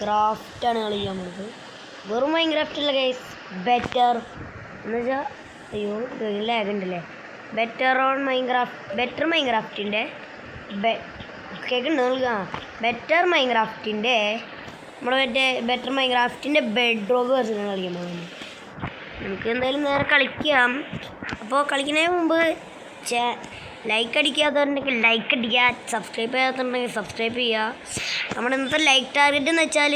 ക്രാഫ്റ്റാണ് കളിക്കാൻ പോകുന്നത്. വെറും മൈൻക്രാഫ്റ്റല്ല ഗൈസ്, ബെറ്റർ എന്ന് വെച്ചാൽ അയ്യോ ലാഗ് ഉണ്ടല്ലേ. ബെറ്റർ മൈൻക്രാഫ്റ്റിൻ്റെ കേൾക്കുന്നുണ്ട് നിങ്ങൾക്ക്? ബെറ്റർ മൈൻക്രാഫ്റ്റിൻ്റെ നമ്മുടെ ബെറ്റർ മൈൻക്രാഫ്റ്റിൻ്റെ ബെഡ് റോഗ് വെച്ചിട്ടാണ് കളിക്കാൻ പോകുന്നത്. നമുക്ക് എന്തായാലും നേരെ കളിക്കാം. അപ്പോൾ കളിക്കുന്നതിന് മുമ്പ് ലൈക്ക് അടിക്കാത്തവരുണ്ടെങ്കിൽ ലൈക്ക് അടിക്കുക, സബ്സ്ക്രൈബ് ചെയ്യാത്തതുണ്ടെങ്കിൽ സബ്സ്ക്രൈബ് ചെയ്യുക. നമ്മുടെ ഇന്നത്തെ ലൈക്ക് ടാർഗറ്റ് എന്ന് വെച്ചാൽ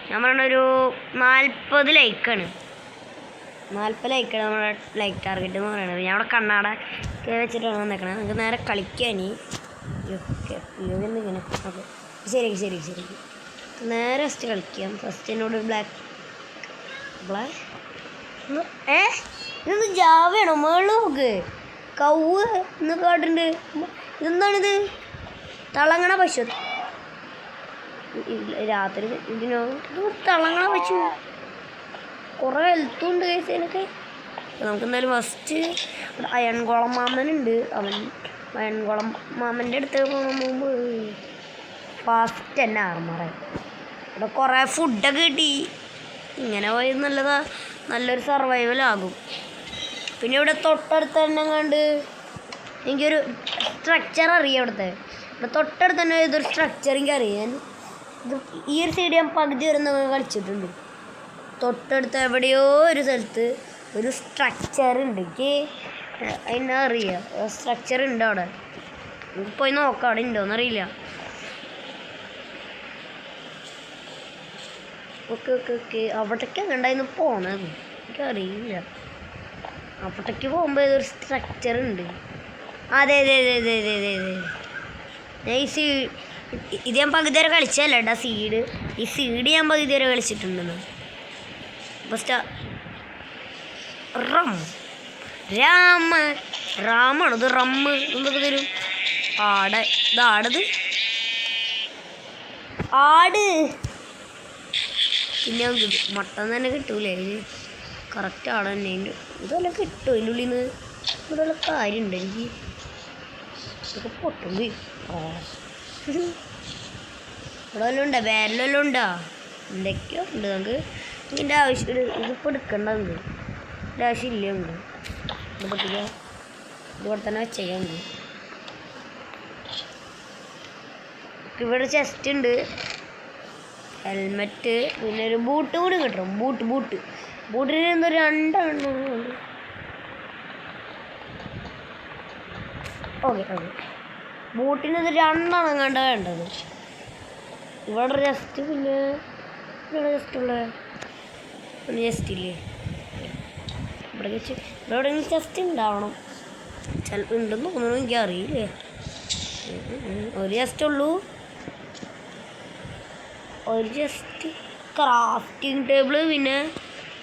ഞാൻ പറഞ്ഞൊരു 40 ലൈക്കാണ്. 40 ലൈക്കാണ് നമ്മുടെ ലൈക്ക് ടാർഗറ്റ് എന്ന് പറയുന്നത്. ഞാൻ അവിടെ കണ്ണാട വെച്ചിട്ടാണ് വന്നേക്കണത്. നമുക്ക് നേരെ കളിക്കാൻ ഇങ്ങനെ ഓക്കെ ശരി നേരെ ഫസ്റ്റ് കളിക്കാം. ഫസ്റ്റ് എന്നോട് ബ്ലാക്ക് ഇതൊന്ന് ജാവയാണോ? മേള് നോക്ക്, കൗവ് എന്ന് കാട്ടുണ്ട്. ഇതെന്താണിത്? തളങ്ങണ പശു. രാത്രി ഇതിനോ തളങ്ങണ പശു. കുറേ ഹെൽത്തുണ്ട് കേസ് എനിക്ക്. നമുക്ക് എന്തായാലും ഫസ്റ്റ് അയൺകുളം മാമനുണ്ട്. അയൺകുളം മാമൻ്റെ അടുത്ത് പോകുമ്പ് ഫാസ്റ്റ് തന്നെ ആർമറായി. ഇവിടെ കുറേ ഫുഡൊക്കെ കിട്ടി. ഇങ്ങനെ പോയി നല്ലൊരു സർവൈവലാകും. പിന്നെ ഇവിടെ തൊട്ടടുത്ത് തന്നെ കണ്ട് എനിക്കൊരു സ്ട്രക്ചർ അറിയാം. ഇവിടെ തൊട്ടടുത്ത് തന്നെ ഇതൊരു സ്ട്രക്ചർ എനിക്ക് അറിയാം. ഈ ഒരു സൈഡ് ഞാൻ പകുതി വരെ നമ്മൾ കളിച്ചിട്ടുണ്ട്. തൊട്ടടുത്ത് എവിടെയോ ഒരു സ്ഥലത്ത് ഒരു സ്ട്രക്ചർ ഉണ്ട്. എനിക്ക് അതിനെ അറിയാം. സ്ട്രക്ചർ ഉണ്ട് അവിടെ. നമുക്ക് പോയി നോക്കാം അവിടെ ഉണ്ടോയെന്നറിയില്ല. ഓക്കെ അവിടേക്ക് ഉണ്ടായിരുന്നു പോണത് എനിക്കറിയില്ല. അവിടേക്ക് പോകുമ്പോൾ ഏതൊരു സ്ട്രക്ചർ ഉണ്ട്. അതെ ഞാൻ ഇത് ഞാൻ പകുതി വരെ കളിച്ചല്ല കേട്ടോ. ഈ സീഡ് ഞാൻ പകുതി വരെ കളിച്ചിട്ടുണ്ടെന്ന്. ഫസ്റ്റ് റാമാണോ ഇത്? റമ്മ് എന്തൊക്കെ തരും? ഇതാടത് ആട്. പിന്നെ മട്ടൻ തന്നെ കിട്ടൂലേ? അതിന് കറക്റ്റ് ആട് തന്നെ. ഇതെല്ലാം കിട്ടും അതിൻ്റെ ഉള്ളിൽ നിന്ന്. ഇവിടെയുള്ള കാര്യമുണ്ട് എനിക്ക്. ഇതൊക്കെ പൊട്ടും. ഇവിടെ വല്ലതും ഉണ്ടോ? വേരെല്ലാം ഉണ്ടോ? എന്തൊക്കെയോ ഉണ്ട്. നമുക്ക് ഇതിൻ്റെ ആവശ്യം ഇതിപ്പോൾ എടുക്കണ്ട. ഇതിൻ്റെ ആവശ്യമില്ല. നമുക്ക് ഇത് പൊട്ടിക്കാം. ഇതുപോലെ തന്നെ വെച്ചേക്കാം. ഇവിടെ ചെസ്റ്റ് ഉണ്ട്, ഹെൽമെറ്റ്, പിന്നെ ഒരു ബൂട്ട് കൂടി കിട്ടും. ബൂട്ടിന് എന്തോ 2 എണ്ണം. ഓക്കെ ബൂട്ടിന് ഇത് 2 എണ്ണം കണ്ട വേണ്ടത്. ഇവിടെ ജസ്റ്റ് പിന്നെ ഇവിടെ ജസ്റ്റ് ഇല്ലേ? ഇവിടെ എവിടെയെങ്കിലും ജസ്റ്റ് ഉണ്ടാവണം. ചിലപ്പോൾ ഉണ്ടെന്ന് തോന്നുന്നു, എനിക്കറിയില്ലേ. ഒരു ജസ്റ്റ് ഉള്ളൂ. ഒരു ജസ്റ്റ് ക്രാഫ്റ്റിംഗ് ടേബിള്, പിന്നെ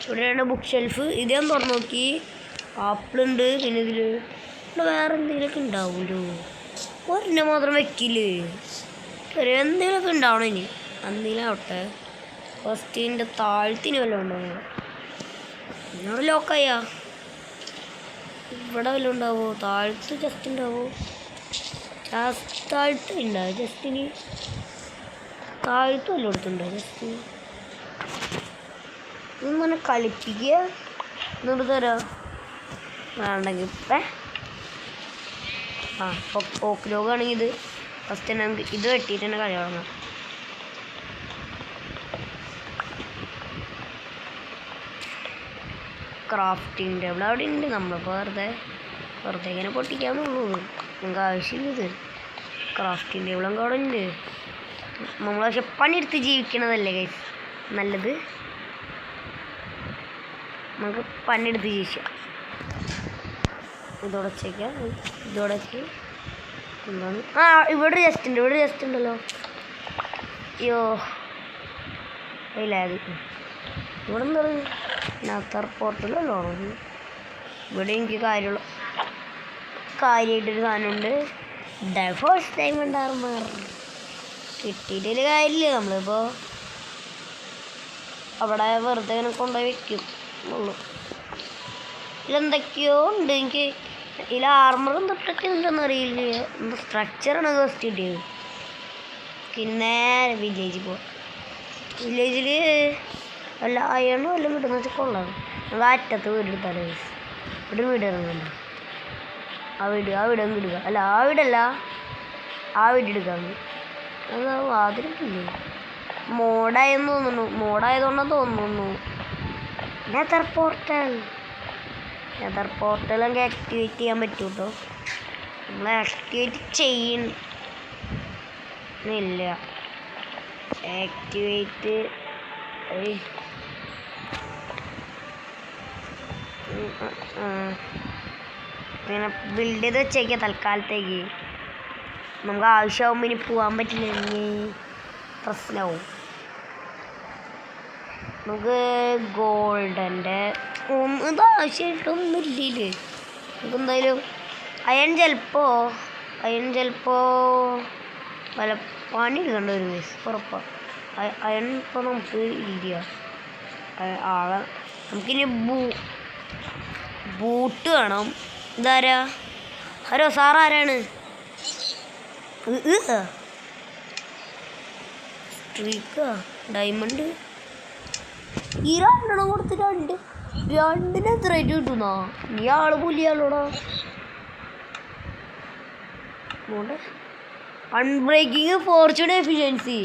ഇവിടെ 2 ബുക്ക് ഷെൽഫ്. ഇത് ഞാൻ തുറന്നു നോക്കി. ആപ്പിളുണ്ട്. പിന്നെ ഇതിൽ വേറെ എന്തെങ്കിലുമൊക്കെ ഉണ്ടാവുമല്ലോ. ഒരെണ്ണം മാത്രം വെക്കില്ലേ? ചെറിയ എന്തെങ്കിലുമൊക്കെ ഉണ്ടാവണം. ഇനി എന്തെങ്കിലും ആവട്ടെ. ഫസ്റ്റിൻ്റെ താഴ്ത്തിന് വല്ലതും ഉണ്ടാവുമോ? എന്നോട് ലോക്കായാ. ഇവിടെ വല്ലതും ഉണ്ടാവുമോ? താഴ്ത്ത് ജസ്റ്റ് ഉണ്ടാവുമോ? താഴ്ത്ത് ഉണ്ടാവും. ജസ്റ്റിന് താഴ്ത്ത് വല്ലതും എടുത്തുണ്ടോ? ജസ്റ്റ് ഇങ്ങനെ കളിപ്പിക്കുക. എന്നിട്ട് തരാം വേണ്ടെങ്കിൽ. ഓക്ക് ലോകാണെങ്കിൽ ഇത് ഫസ്റ്റ് തന്നെ നമുക്ക് ഇത് വെട്ടിയിട്ട് തന്നെ കളി തുടങ്ങാം. ക്രാഫ്റ്റിംഗ് ടേബിൾ അവിടെ ഉണ്ട്. നമ്മളിപ്പോൾ വെറുതെ ഇങ്ങനെ പൊട്ടിക്കാന്നുള്ളൂ. നമുക്ക് ആവശ്യമില്ല. ഇത് ക്രാഫ്റ്റിംഗ് ടേബിളൊക്കെ അവിടെ ഉണ്ട്. നമ്മൾ പക്ഷെ പണിയെടുത്ത് ജീവിക്കണതല്ലേ ഗൈസ് നല്ലത്. നമുക്ക് പണിയെടുത്ത് ജീവിക്കാം. ഇതോടച്ചേക്കാം. എന്താണ്? ഇവിടെ ജസ്റ്റ് ഉണ്ടല്ലോ. അയ്യോ ഇല്ല. ഇവിടെ എന്താ നാത്തർ പോർട്ടലല്ലോ. ഇവിടെ എനിക്ക് കാര്യമായിട്ടൊരു സാധനമുണ്ട്. ഡൈവേഴ്സ് ഡയമണ്ട് ആർമർ കിട്ടിയിട്ടൊരു കാര്യമില്ല. നമ്മളിപ്പോൾ അവിടെ വെറുതെ ഇങ്ങനെ കൊണ്ടുപോയി വെക്കും ഉള്ളൂ. ഇതിലെന്തൊക്കെയോ ഉണ്ട്. എനിക്ക് ഇതിൽ ആർമറും തൊട്ടൊക്കെ ഉണ്ടെന്ന് അറിയില്ല. സ്ട്രക്ചറാണ് ഫസ്റ്റ് കിട്ടിയത്. പിന്നെ വില്ലേജിൽ പോവാം. വില്ലേജിൽ വല്ല അയണോ വല്ലതും കിട്ടുന്ന വെച്ചാൽ കൊള്ളാണ്. നമ്മൾ അറ്റത്ത് വീട് എടുത്താലോ. ഇവിടെ വീട് ഇറങ്ങുന്നുണ്ട്. ആ വീട് അങ്ങ് ഇടുക. അല്ല ആ വീടല്ല, ആ വീട് എടുക്കാമെന്ന്. അത് വാതിലിട്ടില്ലേ? മോഡായെന്ന് തോന്നുന്നു. മോഡായതുകൊണ്ടാന്ന് തോന്നുന്നു. നെതർ പോർട്ടൽ നമുക്ക് ആക്ടിവേറ്റ് ചെയ്യാൻ പറ്റും കേട്ടോ. നമ്മൾ ആക്ടിവേറ്റ് ചെയ്യുന്നില്ല. ആക്ടിവേറ്റ് പിന്നെ ബിൽഡ് ചെയ്ത് വെച്ചേക്കാം തൽക്കാലത്തേക്ക്. നമുക്ക് ആവശ്യമാകുമ്പോൾ ഇനി പോകാൻ പറ്റില്ലെങ്കിൽ പ്രശ്നമാവും. നമുക്ക് ഗോൾഡൻ്റെ ഇത് ആവശ്യമായിട്ടൊന്നും ഇല്ലേ. നമുക്ക് എന്തായാലും അയൺ ചിലപ്പോൾ വല്ല പണി എടുക്കേണ്ട ഒരു കേസ് ഉറപ്പാണ്. അയൺ ഇപ്പോൾ നമുക്ക് ഇല്ല. ആളെ നമുക്കിനി ബൂട്ട് വേണം. ഇതാരാ? ഹലോ സാർ, ആരാണ്? സ്ട്രീക്കാ ഡയമണ്ട് ഈ രണ്ടെണ്ണം കൊടുത്ത് രണ്ടിന് എത്ര റേറ്റ് കിട്ടുന്നോ? നീ ആള് പുലിയാളോടാ. അൺബ്രേക്കിങ് ഫോർച്യൂൺ എഫിഷ്യൻസി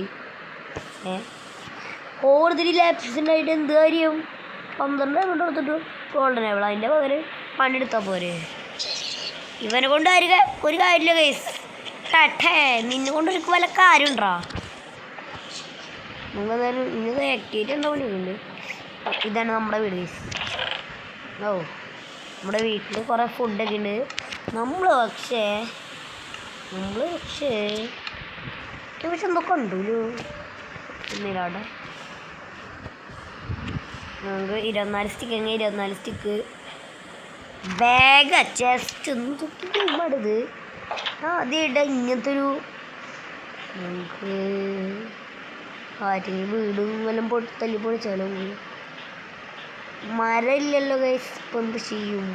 ഓർത്തിരി ലാപ്സ് ഉണ്ടായിട്ട് എന്ത് കാര്യം? 12 എമൗണ്ട് കൊടുത്തിട്ട് ഗോൾഡൻ ആവള. അതിൻ്റെ പകരം പണിയെടുത്താൽ പോരെ. ഇവനെ കൊണ്ട് ഒരു കാര്യമില്ല കേസ്. നിന്നെ കൊണ്ട് ഒരു വല്ല കാര്യം ഉണ്ടോ? നമുക്ക് എന്തായാലും ഇന്നത് ആക്ടിവിറ്റി ഉണ്ടാവുന്നുണ്ട്. ഇതാണ് നമ്മുടെ വീട് കേസ്. ഓ, നമ്മുടെ വീട്ടിൽ കുറേ ഫുഡൊക്കെ ഉണ്ട്. നമ്മൾ പക്ഷേ എന്തൊക്കെ ഉണ്ടല്ലോ എന്നില്ലാടെ. നമുക്ക് 24 സ്റ്റിക്ക് എങ്ങനെ 24 സ്റ്റിക്ക് ബാഗ് ചെസ്റ്റ് ഒന്നും തൊട്ടിടുത്. ആദ്യമായിട്ട് ഇങ്ങനത്തെ ഒരു നമുക്ക് ആരെങ്കിലും വീടും വല്ലതും തല്ലി പൊളിച്ചാലോ. മരമില്ലല്ലോ ഗൈസ്. ഇപ്പം എന്ത് ചെയ്യും?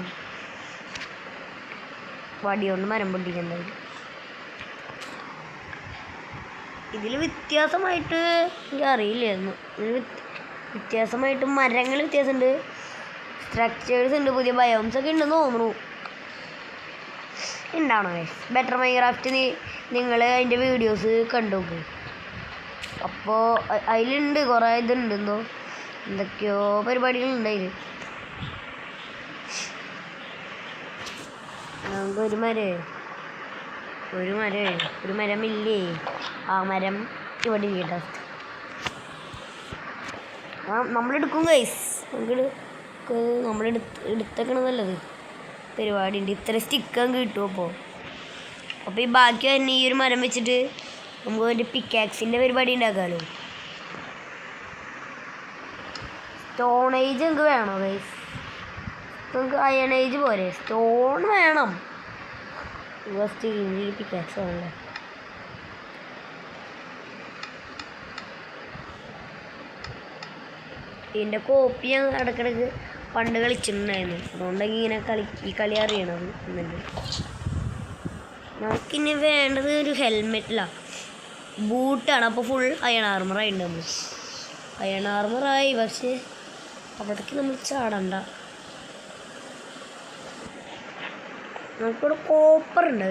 വടി കൊണ്ട് മരം പൊട്ടിക്കുന്നുണ്ടാവില്ല. ഇതിൽ വ്യത്യാസമായിട്ട് എനിക്ക് അറിയില്ലായിരുന്നു. വ്യത്യാസമായിട്ട് മരങ്ങൾ വ്യത്യാസമുണ്ട്, സ്ട്രക്ചേഴ്സ് ഉണ്ട്, പുതിയ ബയോംസ് ഒക്കെ ഉണ്ടെന്ന് തോന്നുന്നു. ഉണ്ടാണോ ഗൈസ്? ബെറ്റർ മൈൻക്രാഫ്റ്റ് നിങ്ങൾ അതിൻ്റെ വീഡിയോസ് കണ്ടു നോക്ക്. അപ്പോൾ അതിലുണ്ട് കുറേ ഇതുണ്ട്. എന്തൊക്കെയോ പരിപാടികളുണ്ട് അതിൽ. നമുക്ക് ഒരു മരമില്ലേ? ആ മരം ഇവിടെ കേട്ടോ. നമ്മളെടുക്കും ഗൈസ്. നമ്മളെടുത്തേക്കണം നല്ലത് പരിപാടി ഉണ്ട്. ഇത്ര സ്റ്റിക്കാൻ കിട്ടും. അപ്പോൾ ഈ ബാക്കി തന്നെ ഈ ഒരു മരം വെച്ചിട്ട് നമുക്ക് ഒരു പിക്കാക്സിൻ്റെ പരിപാടി ഉണ്ടാക്കാമല്ലോ. സ്റ്റോൺ ഏജ് നമുക്ക് വേണോ ഗൈസ്? നമുക്ക് അയൺ ഏജ് പോരെ? സ്റ്റോൺ വേണം. ഫസ്റ്റ് പിക്കാക്സ് ആണല്ലേ. ഇതിൻ്റെ കോപ്പി ഞാൻ ഇടയ്ക്കിടയ്ക്ക് പണ്ട് കളിച്ചിട്ടുണ്ടായിരുന്നു. അതുകൊണ്ടെങ്കിൽ ഇങ്ങനെ ഈ കളി അറിയണത്. നമുക്കിനി വേണ്ടത് ഒരു ഹെൽമെറ്റിലാണ്. ബൂട്ടാണ്. അപ്പോൾ ഫുൾ അയൺ ആർമറായിട്ടുണ്ട്. നമ്മൾ അയൺ ആർമറായി. പക്ഷേ അവിടേക്ക് നമ്മൾ ചാടണ്ട. നമുക്കിവിടെ കോപ്പർ ഉണ്ട്.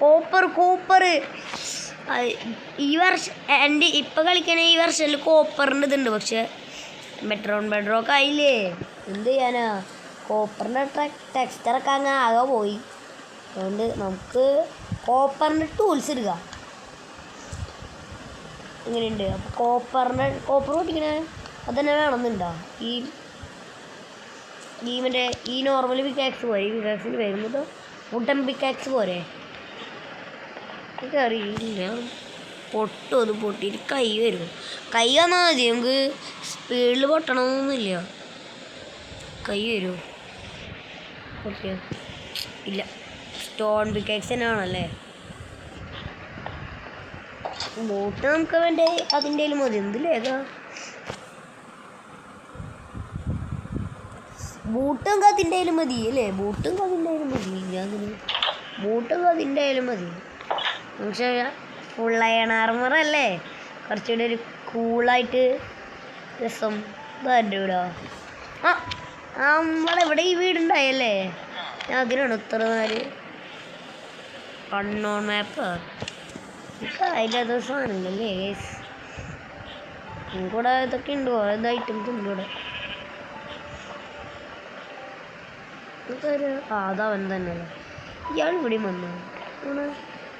കോപ്പർ ഈ വർഷം എൻ്റെ ഇപ്പം കളിക്കണ ഈ വർഷത്തിൽ കോപ്പറിൻ്റെ ഇതുണ്ട്. പക്ഷെ ബെഡ്റോക്ക് ആയില്ലേ, എന്ത് ചെയ്യാനാ? കോപ്പറിൻ്റെ ടെക്സ്റ്ററൊക്കെ അങ്ങ് ആകെ പോയി. അതുകൊണ്ട് നമുക്ക് കോപ്പറിൻ്റെ ടൂൾസ് എടുക്കാം. ഇങ്ങനെയുണ്ട്. അപ്പോൾ കോപ്പർ പൊട്ടിക്കണേ അതന്നെ വേണമെന്നുണ്ടോ? ഈ നോർമൽ പിക്കാക്സ് പോരെ? ഈ പിക്കാക്സിന് വരുന്നത് വുഡൻ പിക്കാക്സ് പോരെ? എനിക്ക് അറിയില്ല. അത് പൊട്ടിയിട്ട് കൈ വരും. കൈ വന്നാൽ മതി. നമുക്ക് സ്പീഡിൽ പൊട്ടണമെന്നൊന്നുമില്ല. കൈ വരുമോ? പൊട്ടിയ ഇല്ല. സ്റ്റോൺ പിക്കാക്സ് തന്നെ ആണല്ലേ. ബോട്ട് നമുക്ക് വേണ്ടേ അതിൻ്റെ മതി. എന്തിലേക്കാ ബൂട്ടും അതിൻ്റെ ആയാലും മതി അല്ലേ? ബൂട്ടും അതിൻ്റെ ആയാലും മതി. അതിന് ബൂട്ടും അതിൻ്റെ ആയാലും മതി. പക്ഷേ ഫുൾ അയൺ ആർമർ അല്ലേ കുറച്ചുകൂടി ഒരു കൂളായിട്ട് രസം. ഇതാൻ്റെ വീടാ. ആ നമ്മളെവിടെ ഈ വീടുണ്ടായല്ലേ? ഞാൻ അതിനാണ് ഇത്ര നേരം അൺനോൺ മാപ്പ് അതിൻ്റെ സാധനങ്ങളല്ലേ ഗൈസ്. കൂടെ ഇതൊക്കെ ഉണ്ടോ? അത് ഐറ്റംസ് ഉണ്ട് ഇവിടെ. അതവൻ തന്നെ അല്ലേ? ഇയാൾ ഇവിടെയും വന്നു. ഇവിടെ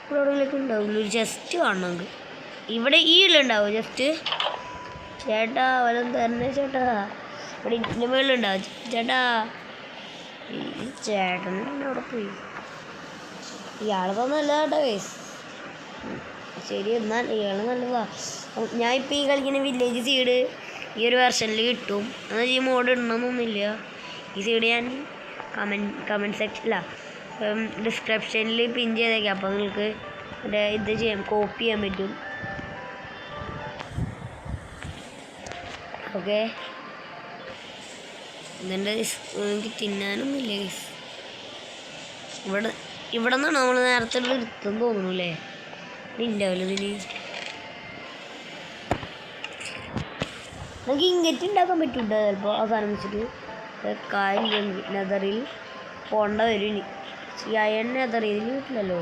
എവിടെയെങ്കിലൊക്കെ ഉണ്ടാവില്ല. ഒരു ജസ്റ്റ് കാണണമെങ്കിൽ ഇവിടെ ഈ ഉള്ളുണ്ടാവും ജസ്റ്റ്. ചേട്ടാ വല്ലതും തന്നെ ചേട്ടാ. ഇവിടെ ഇതിൻ്റെ മുകളിലുണ്ടാവും ചേട്ടാ. ഈ ചേട്ടൻ അവിടെ പോയി. ഇയാളൊക്കെ നല്ലതാട്ടോ ഗൈസ്. ശരി എന്നാൽ ഇയാൾ നല്ലതാ. ഞാൻ ഇപ്പോൾ ഈ കളിക്കുന്ന വില്ലേജ് സീഡ് ഈ ഒരു വെർഷനിൽ കിട്ടും. എന്നാൽ ഈ മോഡ് ഇടണമെന്നൊന്നുമില്ല. ഈ സീഡ് ഞാൻ കമൻറ്റ് സെക്ഷനില്ല ഡിസ്ക്രിപ്ഷനിൽ പിൻ ചെയ്തേക്കാം. അപ്പോൾ നിങ്ങൾക്ക് ഇത് ചെയ്യാം, കോപ്പി ചെയ്യാൻ പറ്റും. ഓക്കെ. ഇതിൻ്റെ എനിക്ക് തിന്നാനൊന്നുമില്ല ഗൈസ്. ഇവിടെ നിന്നാണ് നമ്മൾ നേരത്തെ ഇരുത്തെന്ന് തോന്നുന്നു അല്ലേ? ഉണ്ടാവില്ല ഇതിന്. നമുക്ക് ഇങ്ങറ്റ് ഉണ്ടാക്കാൻ പറ്റുണ്ടോ ചിലപ്പോൾ അവസാനം വെച്ചിട്ട്? കാര്യം നെതറിൽ പോണ്ട വരും ഇനി. അയൺ നെതറിൽ കിട്ടില്ലല്ലോ.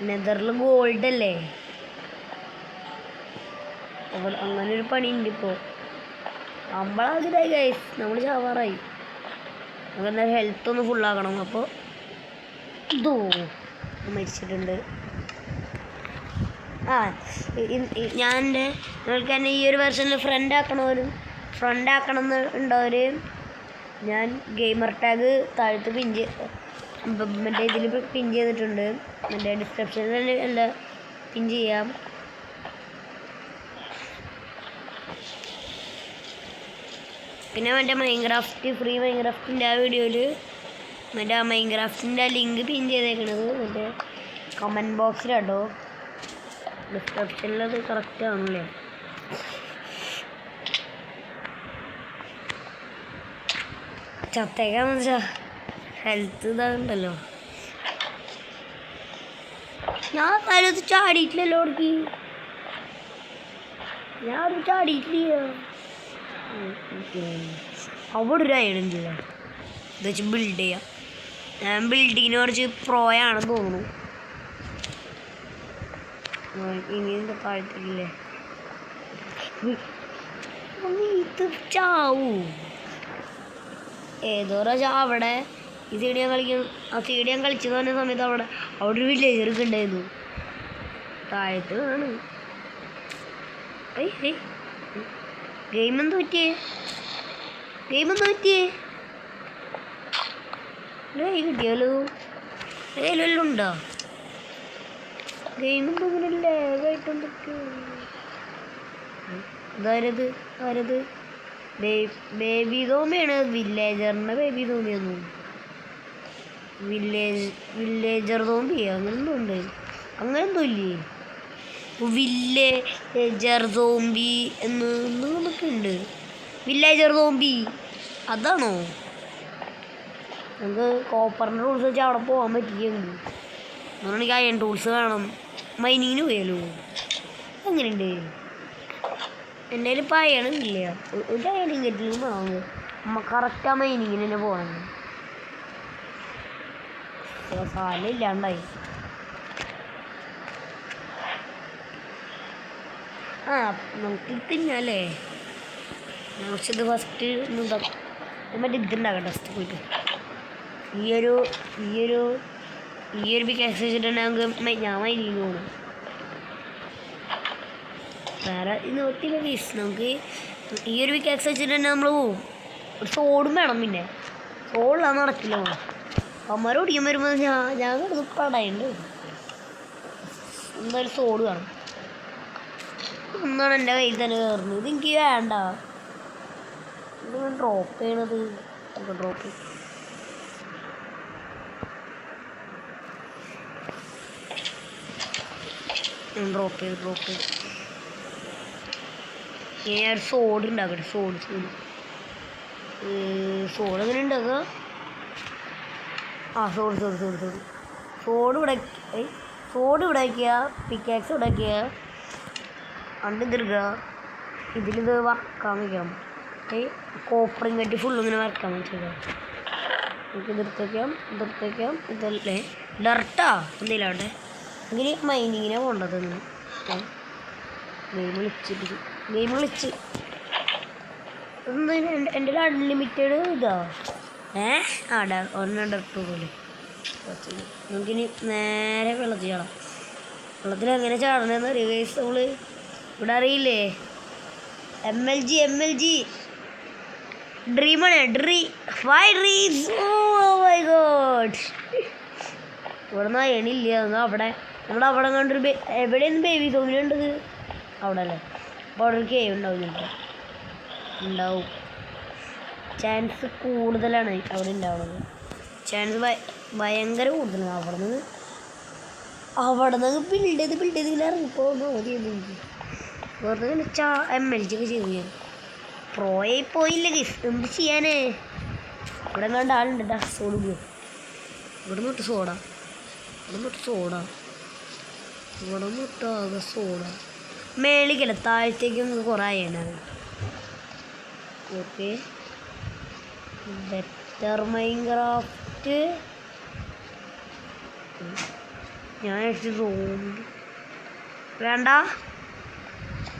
നെതറിൽ ഗോൾഡ് അല്ലേ? അവിടെ അങ്ങനെ ഒരു പണി ഉണ്ട് ഇപ്പോൾ. നമ്മളതിലായി ഗൈസ്, നമ്മൾ ചാവാറായി. നമുക്ക് എന്തായാലും ഹെൽത്ത് ഒന്ന് ഫുള്ളാക്കണം. അപ്പോൾ ഇതോ മരിച്ചിട്ടുണ്ട്. ഞാൻ നിങ്ങൾക്ക് തന്നെ ഈ ഒരു വെർഷനിൽ ഫ്രണ്ട് ആക്കണം എന്നുണ്ടവർ ഞാൻ ഗെയിമർ ടാഗ് താഴത്ത് മറ്റേ ഇതിൽ പിൻ ചെയ്തിട്ടുണ്ട്. മറ്റേ ഡിസ്ക്രിപ്ഷനിൽ എല്ലാം പിൻ ചെയ്യാം. പിന്നെ മറ്റേ ഫ്രീ മൈൻക്രാഫ്റ്റിൻ്റെ ആ വീഡിയോയിൽ മറ്റേ ആ മൈൻക്രാഫ്റ്റിൻ്റെ ആ ലിങ്ക് പിൻ ചെയ്തേക്കണത് മറ്റേ കമൻറ്റ് ബോക്സിലാട്ടോ. ഡിസ്ക്രിപ്ഷനിലത് കറക്റ്റ് ആണല്ലേ? ചത്തേക്കാന്ന് വെച്ചാൽ ഹെൽത്ത് ഇതാണ്ടല്ലോ. ഞാൻ അതിലത് ചാടിയിട്ടില്ലല്ലോ. ഞാൻ ചാടിയിട്ടില്ല. അവിടെ ഒരു അയൺ ചെയ്യാം. ഇത് വെച്ച് ബിൽഡ് ചെയ്യാം. ഞാൻ ബിൽഡിങ്ങിന് കുറച്ച് പ്രോയാണെന്ന് തോന്നുന്നു. ഇനി എന്താ താഴ്ത്തില്ലേ? ഇത് ചാവൂ ഏതോരാ അവിടെ ഈ സീഡ് ഞാൻ കളിച്ചത് പറഞ്ഞ സമയത്ത് അവിടെ ഒരു വില്ലേജർക്ക് ഉണ്ടായിരുന്നു. താഴത്ത് ആണ്. ഗെയിം എന്താ പറ്റിയേ? കിട്ടിയാലോ? വല്ലതും ഉണ്ടോ? ഗെയിം എന്തോ ഇങ്ങനെ ലാഗായിട്ടൊക്കെ. ആരത് ബേബി തോമിയാണ്. വില്ലേജറിൻ്റെ ബേബി തോമിയാന്നു. വില്ലേജർ തോമ്പി അങ്ങനെന്തോ ഉണ്ട്. അങ്ങനെന്തോ ഇല്ലേ? വില്ലേജർ സോംബി എന്നൊക്കെ ഉണ്ട്. വില്ലേജർ സോംബി അതാണോ? നമുക്ക് കോപ്പറിൻ്റെ ടൂൾസ് വെച്ച് അവിടെ പോകാൻ പറ്റിയുണ്ട്. എനിക്ക് അയൺ ടൂൾസ് വേണം. മൈനിങ്ങിന് പോയാലോ? എങ്ങനെയുണ്ട്? എൻ്റെ കയ്യിൽ ഇപ്പോൾ അയണില്ല. ഒരു അയണിങ് കെറ്റിലും വേണം. കറക്റ്റ് ആ മൈനിങ്ങിന് തന്നെ പോകണം. സാധനം ഇല്ലാണ്ടായി. നമുക്ക് തിന്നാലേ? കുറച്ചത് ഫസ്റ്റ് മറ്റേ ഇതുണ്ടാകട്ടെ. ഫസ്റ്റ് പോയിട്ട് ഈ ഒരു പിക്കാക്സ് വെച്ചിട്ടുണ്ടെങ്കിൽ നമുക്ക് ഞാൻ മൈനിങ് പോകണം. വേറെ നോക്കിയില്ല പീസ്. നമുക്ക് ഈ ഒരു പിക്കാക്സ് വെച്ചിട്ടുണ്ടെങ്കിൽ നമ്മൾ പോവും. ഒരു സോഡും വേണം. പിന്നെ സോഡില്ലാന്ന് നടക്കില്ല. അമ്മമാരെ ഓടിക്കാൻ വരുമ്പോൾ ഞാൻ കിടന്ന് പടയുണ്ട്. എന്തായാലും സോഡ് വേണം. ഒന്നാണ് എൻ്റെ കയ്യിൽ തന്നെ കയറുന്നത്. ഇതെനിക്ക് വേണ്ട. ഇത് ഡ്രോപ്പ് ചെയ്യണത് ഡ്രോപ്പ് ചെയ്ത് ഞാൻ സോഡ് ഉണ്ടാക്കട്ടെ. സോഡ് സോഡ് എങ്ങനെ ഉണ്ടാക്കുക? ആ സോഡ് ഇവിടെ വയ്ക്കുക, പിക്കാക്സ് ഇവിടെ വയ്ക്കുക, അണ്ട് ഇതിടുക. ഇതിലിത് വറക്കാൻ വയ്ക്കണം. കോപ്പറും കട്ടി ഫുള്ളും ഇങ്ങനെ വറക്കാൻ വെച്ചേക്കാം. നമുക്ക് ഇതെടുത്തേക്കാം ഇതല്ലേ ഡർട്ടാ എന്തെങ്കിലും ആവട്ടെ. ഇതിൽ മൈനിങ്ങിനെ പോകേണ്ടത്. ഗെയിം കളിച്ച് എൻ്റെ ഒരു അൺലിമിറ്റഡ് ഇതാ. ഒരെണ്ണം ഡർട്ട് പോലെ. നമുക്കിനി നേരെ വെള്ളത്തിൽ ചാടാം. വെള്ളത്തിൽ എങ്ങനെ ചാടണമെന്ന് അറിയുക നമ്മൾ ഇവിടെ അറിയില്ലേ? MLG ഡ്രീമാണ്. My God. ഇവിടെ നിന്ന് എണില്ല. അവിടെ നമ്മളവിടെ കണ്ടൊരു എവിടെയാണ് ബേബി സോമിനുണ്ടത്? അവിടെ അല്ലേ? അപ്പോൾ അവിടെ ഒരു കേവ് ഉണ്ടാവും. ചാൻസ് കൂടുതലാണ് അവിടെ ഉണ്ടാവുന്നത്. ചാൻസ് ഭയങ്കര കൂടുതലാണ്. അവിടെ നിന്ന് ബിൽഡ് ചെയ്ത് ഇങ്ങനെ ഇറങ്ങിപ്പോകുന്നു. വെറുതെ MLG ഒക്കെ ചെയ്തു. ഞാൻ പ്രോയായി പോയില്ല. എന്ത് ചെയ്യാനേ? ഇവിടെ കണ്ട ആളുണ്ട്. സോഡ് ഉപയോഗം ഇവിടെ നിന്നിട്ട് സോഡ ആകെ സോഡ. മേളിക്കല്ല, താഴത്തേക്ക് നമുക്ക് കുറേ ആയത്. ഓക്കെ, ബെറ്റർ മൈൻക്രാഫ്റ്റ് ഞാൻ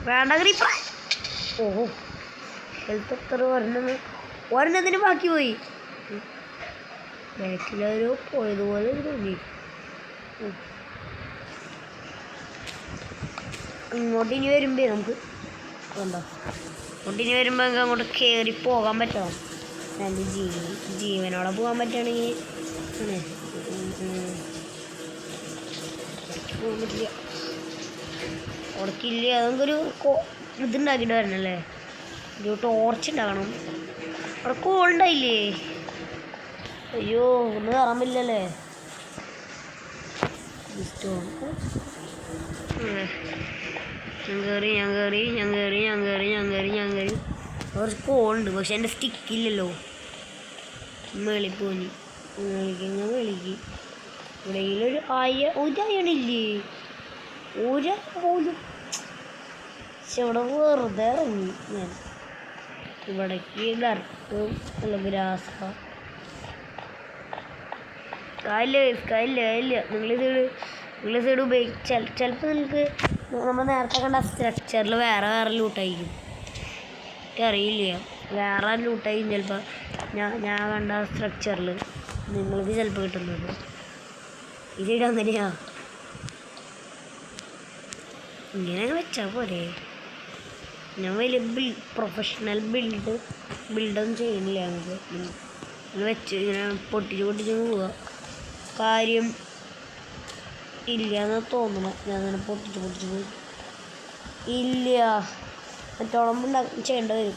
വേണ്ട ഗ്രീപ്പർ. ഓഹോ, ഹെൽത്ത് എത്ര ഒരെണ്ണത്തിന് ബാക്കി പോയി. ബാക്കിലൊരു പോയതുപോലെ തോന്നി. ഇങ്ങോട്ട് ഇനി വരുമ്പോ നമുക്ക് അങ്ങോട്ട് കയറി പോകാൻ പറ്റണം. നല്ല ജീവനോടെ പോകാൻ പറ്റുകയാണെങ്കിൽ പോകാൻ പറ്റില്ല. ഉടക്കില്ല. നമുക്കൊരു ഇതുണ്ടാക്കിയിട്ട് വരണല്ലേ, ഒരു ടോർച്ച് ഉണ്ടാക്കണം. അവിടെ കോൾഡായില്ലേ? അയ്യോ, ഒന്ന് കയറാൻ പറ്റില്ലല്ലേ? ഞാൻ കയറി. കുറച്ച് കോളുണ്ട്, പക്ഷെ എൻ്റെ സ്റ്റിക്കില്ലല്ലോ. മേളിപ്പോനി മേളിക്ക് ഇവിടെയിലൊരു ഒരയണില്ലേ? പോലും. പക്ഷെ ഇവിടെ വെറുതെ ഇറങ്ങി ഞാൻ. ഇവിടേക്ക് ഡർട്ടും അല്ല ഗ്രാസ കായില്ല. നിങ്ങൾ സൈഡ് ഉപയോഗിച്ചാൽ ചിലപ്പോൾ നിങ്ങൾക്ക് നമ്മൾ നേരത്തെ കണ്ട സ്ട്രക്ചറിൽ വേറെ ലൂട്ടായിരിക്കും. എനിക്കറിയില്ല, വേറെ ലൂട്ടായിരിക്കും ചിലപ്പോൾ. ഞാൻ കണ്ട സ്ട്രക്ചറിൽ നിങ്ങൾക്ക് ചിലപ്പോൾ കിട്ടുന്നത്. ഇത് അങ്ങനെയാ. ഇങ്ങനെ വെച്ചാൽ പോരെ. ഞാൻ വലിയ പ്രൊഫഷണൽ ബിൽഡൊന്നും ചെയ്യുന്നില്ല. നമുക്ക് ഇങ്ങനെ വെച്ച് ഇങ്ങനെ പൊട്ടിച്ച് പോവുക. കാര്യം ഇല്ല എന്ന് തോന്നണം. ഞാൻ അങ്ങനെ പൊട്ടിച്ച് പോയി ഇല്ല. മറ്റോളം ചെയ്യേണ്ടി വരും.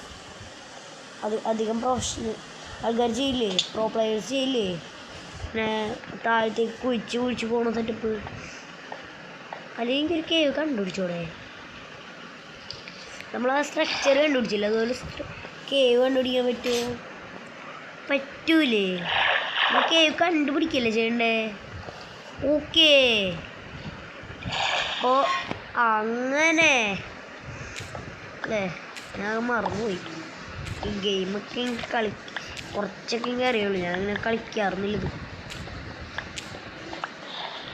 അത് അധികം പ്രൊഫഷണൽ ആൾക്കാർ ചെയ്യില്ലേ, പ്രോ പ്ലെയേഴ്സ് ചെയ്യില്ലേ? പിന്നെ താഴത്തേക്ക് കുഴിച്ച് പോകണ സെറ്റപ്പ്. അല്ലെങ്കിൽ ഒരു കേവ് കണ്ടുപിടിച്ചോടെ. നമ്മൾ ആ സ്ട്രക്ചർ കണ്ടുപിടിച്ചില്ല, അതുപോലെ കേവ് കണ്ടുപിടിക്കാൻ പറ്റൂലേ? കേവ് കണ്ടുപിടിക്കല്ലേ ചെയ്യണ്ടേ? ഓക്കേ, അപ്പോൾ അങ്ങനെ അല്ലേ? ഞാൻ മറന്നുപോയി. ഈ ഗെയിമൊക്കെ കുറച്ചൊക്കെ എനിക്ക് അറിയുള്ളൂ. ഞാനിങ്ങനെ കളിക്കാറുന്നില്ല.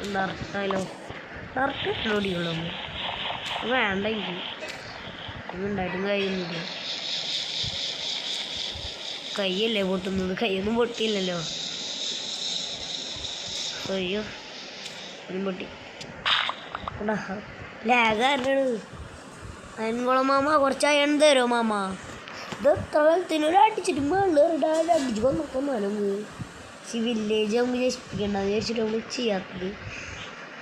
ഇത് ഡർട്ടായാലോ? ഡർട്ട് നോടിയുള്ളൂ. വേണ്ട, എനിക്ക് ഉണ്ടായിട്ടും കഴിയുന്നില്ല. കൈയല്ലേ പൊട്ടുന്നത്? കൈയൊന്നും പൊട്ടിയില്ലല്ലോ. അയ്യോ, അതും പൊട്ടി. ലാഗാണ്. അയൻകുളം മാമ കുറച്ച് അയൺ തരുമോ മാമ? ഇത് തലത്തിനൊരു അടിച്ചിട്ട് മേളിൽ അടിച്ച് കൊന്നൊക്കൊന്നാലും വില്ലേജ് നമുക്ക് നശിപ്പിക്കേണ്ടത് വിചാരിച്ചിട്ട് നമ്മൾ ചെയ്യാത്തത്.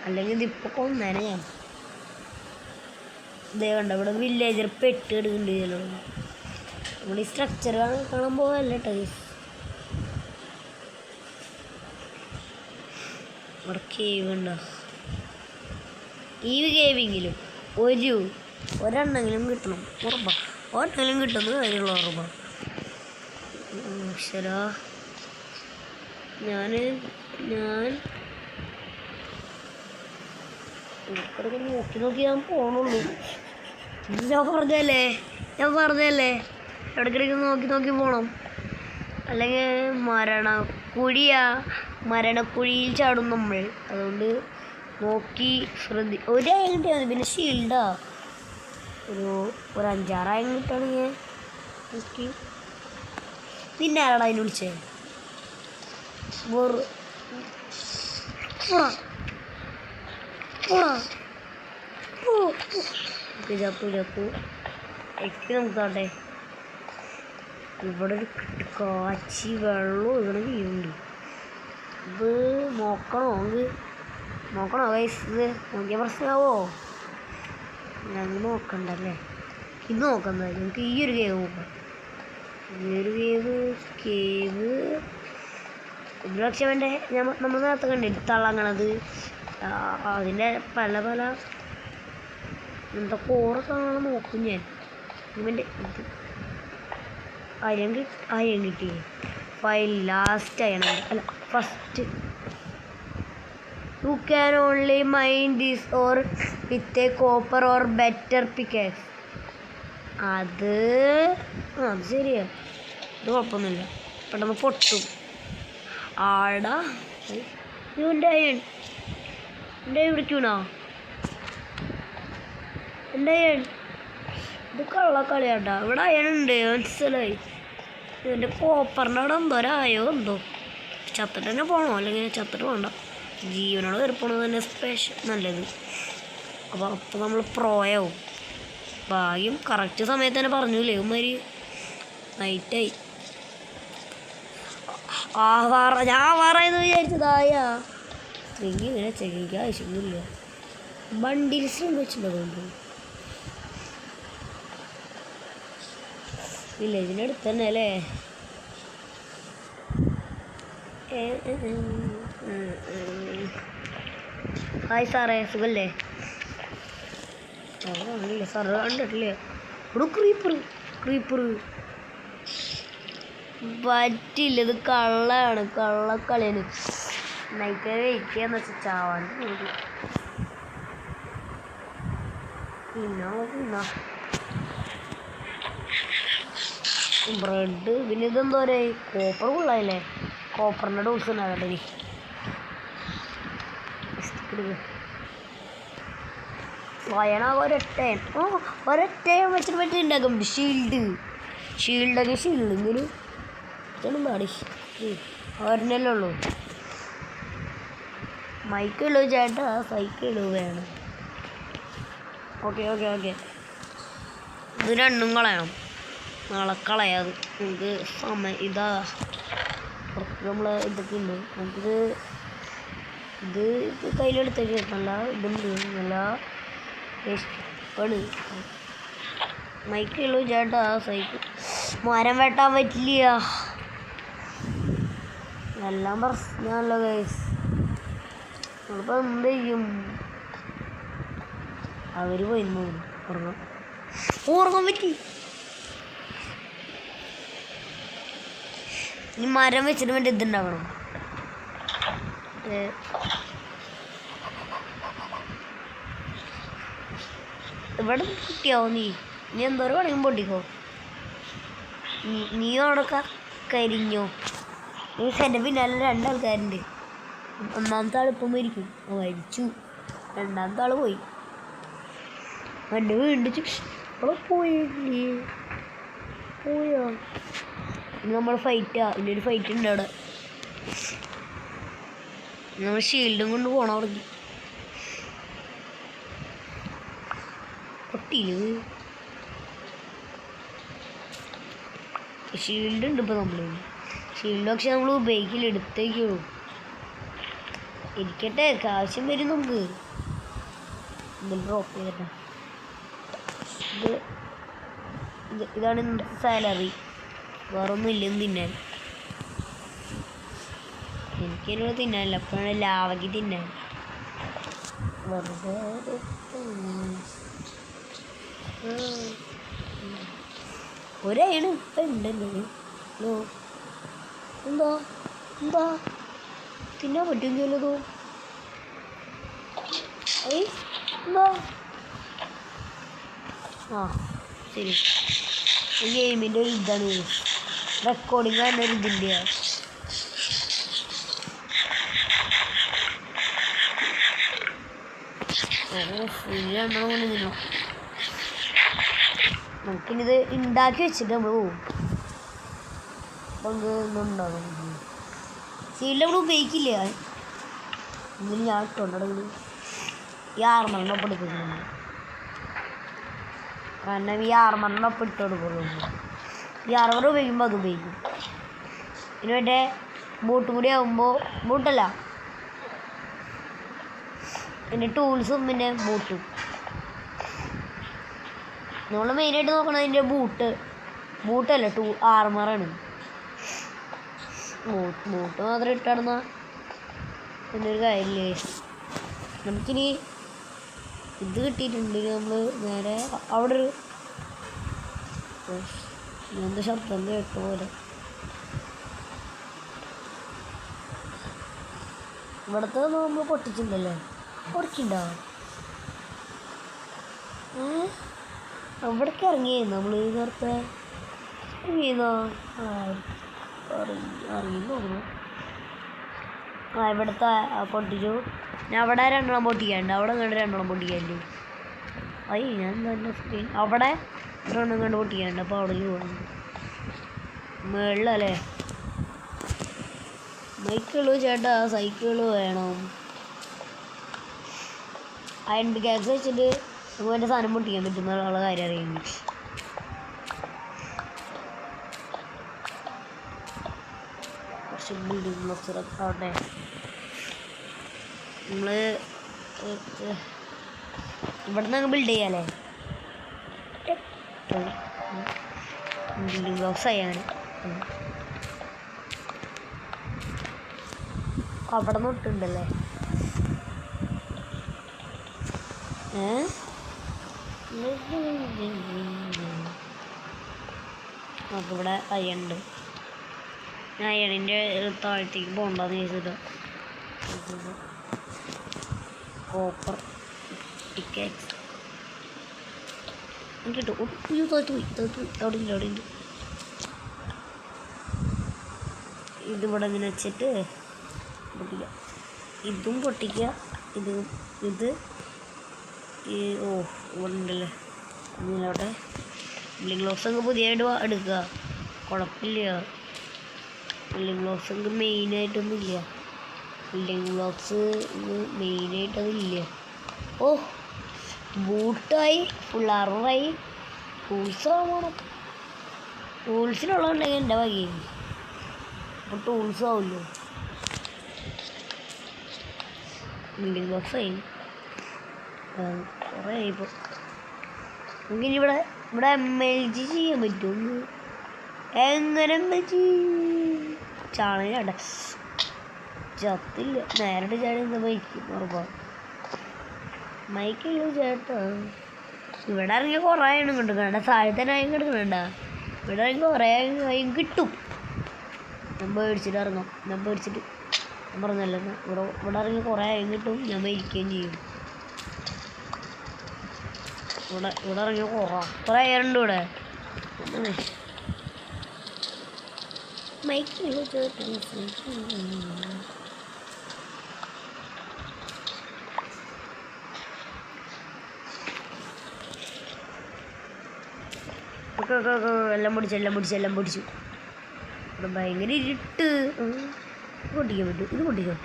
അല്ലെങ്കിൽ ഇതിപ്പോൾ കൊന്നേനെ ഞാൻ. ഇതേ കണ്ട ഇവിടെ വില്ലേജർ പെട്ട് എടുക്കുന്നുണ്ട്. ചിലപ്പോൾ നമ്മൾ ഈ സ്ട്രക്ചർ കാണാൻ പോകല്ല കേട്ടോ. ഇവിടെ കേവ് ഉണ്ടോ? ഈ കേവിങ്ങിലും ഒരെണ്ണെങ്കിലും കിട്ടണം. ഉറപ്പാണ്. ഒരെണ്ണെങ്കിലും കിട്ടുന്നത് കാര്യമുള്ള ഉറപ്പാണ്. ശരാ ഞാൻ ഇടയ്ക്കിടയ്ക്ക് നോക്കി ഞാൻ പോണുള്ളൂ. ഞാൻ പറഞ്ഞല്ലേ ഇടയ്ക്കിടയ്ക്ക് നോക്കി പോകണം, അല്ലെങ്കിൽ മരണക്കുഴിയിൽ ചാടും നമ്മൾ. അതുകൊണ്ട് നോക്കി ഒരു ആയം കിട്ടിയാൽ മതി. പിന്നെ ഷീൽഡാ ഒരു 5-6 ആയം കിട്ടുകയാണെങ്കിൽ നോക്കി. പിന്നെ ആരാടാ അതിന് വിളിച്ചേ? ചത്തു എനിക്ക് നോക്കാട്ടെ. ഇവിടെ ഒരു കാച്ചി വെള്ളം ഇവിടെ വീഴുന്നുണ്ട്. ഇത് നോക്കണോ ഗൈസ്? ഇത് നോക്കിയ പ്രശ്നമാവോ? ഞങ്ങൾ നോക്കണ്ടല്ലേ? ഇത് നോക്കണ്ട, നമുക്ക് ഈ ഒരു കേവ് നോക്കാം. ഈ ഒരു കേവ് ഒരു പക്ഷെ വേണ്ടേ? നമ്മൾ നേരത്തെ കണ്ടിട്ട് തളങ്ങണത് അതിൻ്റെ പല എന്താ കോറൊക്കെ നോക്കും ഞാൻ. ഇവൻ്റെ അയൺ കിട്ടി. ഫൈൽ ലാസ്റ്റ് അയണം അല്ല first. You can only mine this or with a copper or better pickaxe. അത് ശരിയാ, ഇത് കുഴപ്പമൊന്നുമില്ല, പെട്ടെന്ന് പൊട്ടും. ആടാ എൻ്റെ അയൺ വിളിക്കണോ? എൻ്റെ അയൺ ഇത് കള്ളക്കളിയാട്ടാ. ഇവിടെ അയണുണ്ട് മനസ്സിലായി. ഇതിൻ്റെ കോപ്പറിൻ്റെ അവിടെ എന്തോരായോ എന്തോ. ചത്തിട്ട് തന്നെ പോകണോ? അല്ലെങ്കിൽ ചത്തിട്ട് വേണ്ട, ജീവനോട് കയറി പോകണത് തന്നെ നല്ലത്. അപ്പോൾ നമ്മൾ പ്രോയാവും. ഭാഗ്യം കറക്റ്റ് സമയത്ത് തന്നെ പറഞ്ഞില്ലേ ഇവന്മാര്. നൈറ്റായി. ഞാൻ ആവാറായെന്ന് വിചാരിച്ചതായാ. ഇങ്ങനെ ചെകിക്ക് ആവശ്യമൊന്നുമില്ല. ബണ്ടിൽസ് വെച്ചിട്ടുണ്ടോ? വില്ലേജിൻ്റെ അടുത്ത് തന്നെ അല്ലേ? ഹായ് സാറേ, സുഖല്ലേ? കാണില്ലേ സാറ്? കണ്ടിട്ടില്ലേ? ഇവിടെ ക്രീപ്പർ പറ്റില്ല. ഇത് കള്ളക്കളിയാണ്. നൈറ്റ് വെയിറ്റ് ചെയ്യാന്ന് വെച്ചാൽ ചാവാണ്ട് കൂടി. പിന്നെ ബ്രെഡ്. പിന്നെ ഇതെന്തോ കോപ്പർ കൊള്ളായില്ലേ? കോപ്പറിൻ്റെ ഡോസ് ഉണ്ടാകട്ടെ. വയനാകെ ഒരൊറ്റയും വെച്ചിട്ട് പറ്റിണ്ടാക്കും. ഷീൽഡൊക്കെ ഇങ്ങനെ പാടി ഒരെണ്ണല്ലേ ഉള്ളൂ. മൈക്കുള്ളൂ ചേട്ടാ, സൈക്കിള് വേണം. ഓക്കെ ഇത് രണ്ടും കളയണം. നാളെ കളയാത് നമുക്ക് സമയം ഇതാ. നമ്മൾ ഇതൊക്കെ ഉണ്ട്. നമുക്കിത് കയ്യിലെടുത്തേക്ക് നല്ല ഇതുണ്ട്, നല്ല പണി. മൈക്കുള്ളൂ ചേട്ടാ, സൈക്കിൾ മരം വെട്ടാൻ പറ്റില്ല. എല്ലാം പ്രശ്നമല്ലോ ഗൈസ്. നമ്മളിപ്പോൾ എന്ത് ചെയ്യും? അവർ പോയി ഉറങ്ങാൻ പറ്റി. ഇനി മരം വെച്ചിട്ട് വേണ്ടി ഇതുണ്ടാവണം. ഇവിടെ കിട്ടിയോ? നീ എന്തോരം വേണമെങ്കിൽ പൊട്ടിക്കോ. നീ അവിടെ കരിഞ്ഞോ? ഈ എൻ്റെ പിന്നാലെ 2 ആൾക്കാരുണ്ട്. ഒന്നാമത്തെ ആൾ ഇപ്പം മരിക്കും, മരിച്ചു. രണ്ടാമത്തെ ആൾ പോയി. എൻ്റെ വീണ്ടും അവിടെ പോയോ? നമ്മൾ ഫൈറ്റാ. ഇന്നൊരു ഫൈറ്റ് ഉണ്ട് അവിടെ. നമ്മൾ ഷീൽഡും കൊണ്ട് പോകണം അവിടേക്ക്. പൊട്ടിയില്ല. ഷീൽഡ് ഉണ്ട് ഇപ്പോൾ നമ്മൾ. ഷീൽഡ് പക്ഷെ നമ്മൾ ഉപയോഗിക്കില്ല, എടുത്തേക്കുള്ളൂ. ഇരിക്കട്ടെ, ആവശ്യം വരും നമുക്ക്. ഇത് ഡ്രോപ്പ് ചെയ്തിട്ടാ. ഇതാണ് ഇന്നത്തെ സാലറി. വേറൊന്നും ഇല്ലെന്ന് തിന്നാൻ. എനിക്കതിനോട് തിന്നാനില്ല, അപ്പോഴാണ് ലാവയ്ക്ക് തിന്നാൻ. വെറുതെ ഒരേണ് ഇപ്പം ഉണ്ടല്ലോ. എന്താ എന്താ തിന്നാൻ പറ്റുമെങ്കിലോ എന്താ ആ ശരി ഗെയിമിൻ്റെ ഒരു ഇതാണ് റെക്കോർഡിങ് തന്നെ ഒരു ഇതിൻ്റെ എണ്ണം കൊണ്ടിരുന്നോ നമുക്കിനിത് ഉണ്ടാക്കി വെച്ചിട്ട് നമ്മൾ പോവും അപ്പം ഒന്നുണ്ടാകും സീലിൽ നമ്മൾ ഉപയോഗിക്കില്ല എങ്കിലും ഞാൻ ഇട്ടുണ്ടെങ്കിൽ ഈ ആർമറിനൊപ്പം എടുക്കുന്നുണ്ട് കാരണം ഈ ആർമറിനൊപ്പം ഇട്ട് കൊടുക്കുള്ളൂ ഈ ആർമർ ഉപയോഗിക്കുമ്പോൾ അത് ഉപയോഗിക്കും പിന്നെ മറ്റേ ബൂട്ടും കൂടി ആകുമ്പോൾ ബൂട്ടല്ല പിന്നെ ടൂൾസും പിന്നെ ബൂട്ടും നമ്മൾ മെയിനായിട്ട് നോക്കണത് അതിൻ്റെ ബൂട്ടല്ല ആർമറാണ് ബൂട്ട് മാത്രം ഇട്ടാടുന്ന പിന്നൊരു കാര്യമില്ലേ നമുക്കിനി ഇത് കിട്ടിയിട്ടുണ്ടെങ്കിൽ നമ്മൾ നേരെ അവിടെ ഒരു എന്ത് ശബ്ദം കേട്ട പോലെ ഇവിടുത്തെ നമ്മൾ പൊട്ടിച്ചിട്ടുണ്ടല്ലേ പൊടിച്ചിട്ടുണ്ടാവും അവിടേക്ക് ഇറങ്ങിയേ നമ്മൾ നേരത്തെ ഇറങ്ങിയെന്നോ അറിയുന്നു ആ ഇവിടുത്തെ പൊട്ടിച്ചു ഞാൻ അവിടെ രണ്ടെണ്ണം പൊട്ടിക്കാനുണ്ട് അവിടെ കണ്ട് രണ്ടെണ്ണം പൊട്ടിക്കാനുണ്ട് അയ്യ ഞാൻ തന്നെ സ്ക്രീൻ അവിടെ രണ്ടെണ്ണം കണ്ട് പൊട്ടിക്കാനുണ്ട് അപ്പോൾ അവിടെ പോകണം മുകളിലല്ലേ ബൈക്കുകൾ ചേട്ടാ സൈക്കിൾ വേണം അയൺ പിക്കാക്സ് വെച്ചിട്ട് നമുക്ക് എൻ്റെ സാധനം പൊട്ടിക്കാൻ പറ്റുന്നുള്ള കാര്യം അറിയുന്നു കുറച്ച് ബിൽഡിംഗ് ബ്ലോക്സ് ആവട്ടെ നമ്മൾ ഇവിടെ നിന്ന് ബിൽഡ് ചെയ്യാല്ലേ ബിൽഡിംഗ് ബ്ലോക്സ് ചെയ്യാൻ അവിടെ നിന്ന് ഇട്ടുണ്ടല്ലേ നമുക്കിവിടെ അയ്യുണ്ട് ഞാൻ അയ്യണിൻ്റെ താഴത്തേക്ക് പോകണ്ടെന്ന് ചോദിച്ചിട്ട് കോപ്പർ ടിക്കറ്റ് കിട്ടും അവിടെ ഉണ്ട് ഇതിവിടെ ഇങ്ങനെ വെച്ചിട്ട് പൊട്ടിക്കുക ഇതും പൊട്ടിക്കുക ഇത് ഓ ഇവിടെ ഉണ്ടല്ലേ ഇതിലോട്ടെ ബിൽഡിംഗ് ബ്ലോക്സ് അങ്ങ് പുതിയതായിട്ട് എടുക്കുക കുഴപ്പമില്ല ബിൽഡിംഗ് ബ്ലോക്സ് അങ്ങ് മെയിനായിട്ടൊന്നും ഇല്ല ബിൽഡിംഗ് ബ്ലോക്സ് മെയിനായിട്ടതില്ല ഓ ബൂട്ടായി ഫുൾ ആർമറായി ടൂൾസ് ആവണം ടൂൾസിനുള്ളതുണ്ടെങ്കിൽ എൻ്റെ വകയും അപ്പോൾ ടൂൾസ് ആവുമല്ലോ ബിൽഡിംഗ് ബ്ലോക്സ് ആയി കുറേ ആയിപ്പോൾ നമുക്കിനി ഇവിടെ MLG ചെയ്യാൻ പറ്റും എങ്ങനെ MLG ചാണകണ്ട ചത്തില്ല നേരിട്ട് ചാടി എന്താ മൈക്കും ഉറപ്പാണ് മൈക്കുള്ളൂ ചേട്ടാ ഇവിടെ ഇറങ്ങിയ കുറേ എണ്ണം കിട്ടും കണ്ട താഴത്തെ നായം കിടക്കണണ്ട ഇവിടെ ഇറങ്ങി കുറേ നായം കിട്ടും ഞാൻ പേടിച്ചിട്ട് ഇറങ്ങാം ഞാൻ പറഞ്ഞല്ലോ ഇവിടെ ഇറങ്ങി കുറേ നായം കിട്ടും ഞാൻ മരിക്കുകയും ചെയ്യും ഇവിടെ ഇറങ്ങിയ കുറേ ഏറുണ്ട് ഇവിടെ മൈക്കുള്ളൂ ചേട്ടാ എല്ലാം പൊടിച്ചു ഇവിടെ ഭയങ്കര ഇരുട്ട് പൊട്ടിക്കാൻ പറ്റും ഇത് പൊട്ടിക്കാം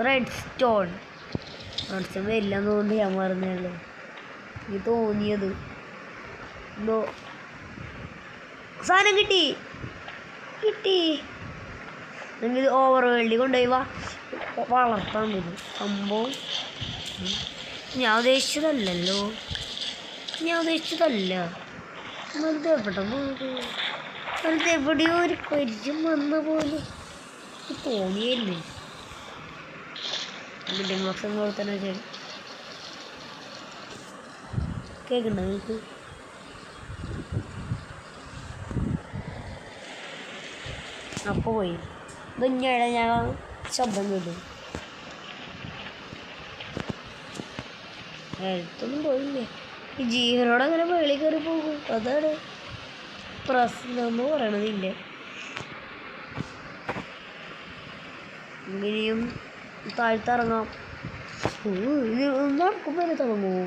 റെഡ് സ്റ്റോൺ വരില്ലെന്ന് തോന്നി ഞാൻ പറഞ്ഞല്ലോ എനിക്ക് തോന്നിയത് എന്തോ സാധനം കിട്ടി എനിക്ക് ഓവർ വേൾഡിൽ കൊണ്ടുപോയി വളർത്താൻ പറ്റും സംഭവം ഞാൻ ഉദ്ദേശിച്ചതല്ലല്ലോ വെറുതെ എവിടെയോ ഒരു പരിചയം വന്ന പോലെ തോന്നിയല്ലേ ബിൽഡിംഗ് ബ്ലോക്സ് പോലെ തന്നെ ചെയ്യും കേൾക്കണ്ടോ നിങ്ങൾക്ക് അപ്പോൾ പോയി ഇതഞ്ഞടെ ഞാൻ ശബ്ദം കേട്ടു. ഹെൽത്തൊന്നും പോയില്ലേ. ഈ ജീവനോട് അങ്ങനെ വെളി കയറി പോകും. അതാണ് പ്രശ്നം എന്ന് പറയണതില്ല. ഇങ്ങനെയും താഴ്ത്തിറങ്ങാം. നടക്കുമ്പോൾ തന്നെ തുടങ്ങുമോ?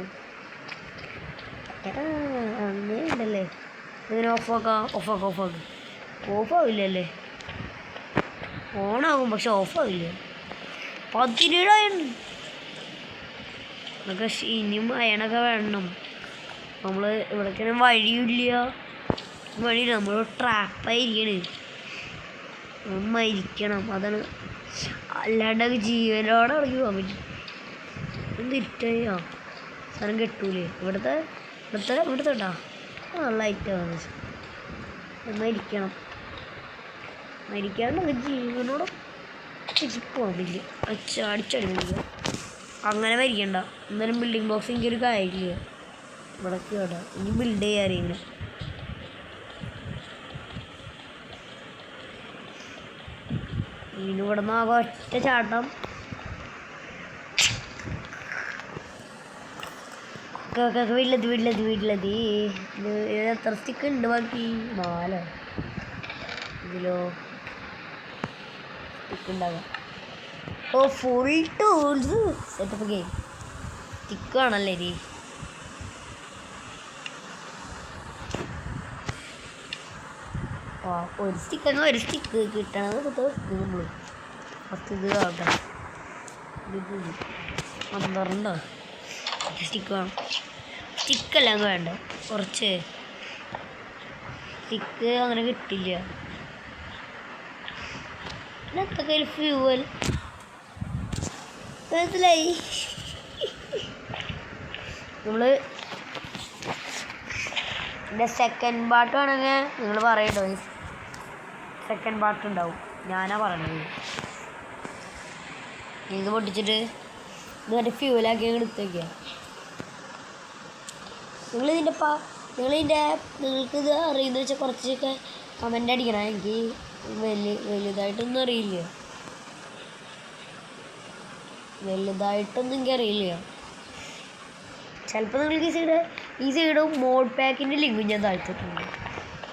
അങ്ങനെ ഉണ്ടല്ലേ. ഇങ്ങനെ ഓഫാവില്ലല്ലേ. ഓണാകും പക്ഷെ ഓഫാവില്ല. 17 അതൊക്കെ ഇനിയും അയണൊക്കെ വേണം. നമ്മൾ ഇവിടേക്കാണ് വഴിയില്ല. നമ്മൾ ട്രാപ്പായിരിക്കണേ. മരിക്കണം. അതാണ്. അല്ലാണ്ട് ജീവനോടെ ഇറങ്ങി പോകാൻ പറ്റും. തിരിച്ചാ സാധനം കെട്ടൂലേ. ഇവിടുത്തെ കേട്ടോ നല്ല ഐറ്റമാണ്. മരിക്കണം. മരിക്കാണ്ട് ജീവനോടെ പോകാൻ പറ്റില്ല. അടിച്ചടിക്കുക. അങ്ങനെ മരിക്കണ്ട. എന്തായാലും ബിൽഡിംഗ് ബോക്സ് എനിക്കൊരു കാര്യമില്ല. ഇവിടെ കേട്ടോ ഇനി ബിൽഡ് ചെയ്യാറില്ല. ഇനി ഇവിടെ നിന്ന് ആകെ ഒറ്റ ചാട്ടം. വീട്ടിലെത്തി. ഇത് എത്ര സ്റ്റിക്ക് ഉണ്ട് ബാക്കി? 4 ഇതിലോ സ്റ്റിക്ക് ഉണ്ടാകാം. Full tools setup game. Stick ആണല്ലേ ഇനി. ഒരു സ്റ്റിക്ക് കിട്ടണത് നമ്മൾ ഫസ്റ്റ് ഇത് ആവട്ടെ. 12 സ്റ്റിക്ക് വേണം. സ്റ്റിക്കെല്ലാം വേണ്ട. കുറച്ച് സ്റ്റിക്ക് അങ്ങനെ കിട്ടില്ല. പിന്നെ ഫ്യൂവൽ മനസ്സിലായി. നമ്മള് എൻ്റെ സെക്കൻഡ് പാർട്ട് വേണമെങ്കിൽ നിങ്ങൾ പറയട്ടോ. സെക്കൻഡ് പാർട്ട് ഉണ്ടാവും. ഞാനാ പറയണത്. ഇത് പൊട്ടിച്ചിട്ട് ഇത് മറ്റേ ഫ്യൂവലാക്കി എടുത്ത് വയ്ക്കുക. നിങ്ങൾക്കിത് അറിയുന്ന വെച്ചാൽ കുറച്ചൊക്കെ കമൻ്റ് അടിക്കണം. എനിക്ക് വലുതായിട്ടൊന്നും അറിയില്ല. എനിക്കറിയില്ല. ചിലപ്പോൾ നിങ്ങൾക്ക് ഈ സൈഡ് മോഡ് പാക്കിൻ്റെ ലിങ്കും ഞാൻ താഴ്ത്തിട്ടുണ്ട്.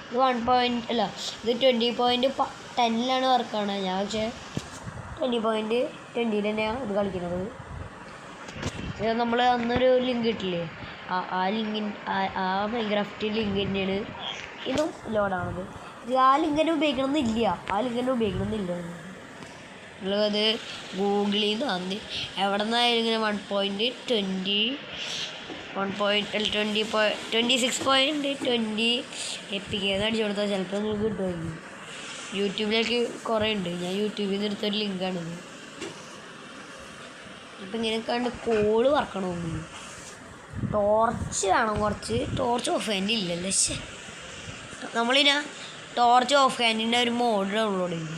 ഇത് 20.10 വർക്കാണ്. ഞാൻ പക്ഷേ 20.20 തന്നെയാണ് ഇത് കളിക്കുന്നത്. നമ്മൾ അന്നൊരു ലിങ്ക് കിട്ടില്ലേ, ആ മൈൻക്രാഫ്റ്റ് ലിങ്ക് തന്നെയാണ് ഇതും ലോഡാണത്. ആ ലിങ്ക് തന്നെ ഉപയോഗിക്കണമെന്നില്ല. നിങ്ങളത് ഗൂഗിളിൽ നിന്ന് എവിടെ നിന്നായാലും ഇങ്ങനെ 26.20 എപ്പിക്കേന്ന് അടിച്ചു കൊടുത്താൽ ചിലപ്പോൾ നിങ്ങൾക്ക് കിട്ടുമായിരിക്കും. യൂട്യൂബിലേക്ക് കുറേ ഉണ്ട്. ഞാൻ യൂട്യൂബിൽ നിന്ന് എടുത്തൊരു ലിങ്കാണിത്. അപ്പം ഇങ്ങനെ കണ്ട് കോള് വറക്കണമെന്ന്. ടോർച്ച് വേണം. ടോർച്ച് ഓഫ് ഹാൻഡ് ഇല്ലല്ലോ. നമ്മളിനാ ടോർച്ച് ഓഫ് ഹാൻഡിൻ്റെ ഒരു മോഡ് ഡൗൺലോഡ് ചെയ്തു.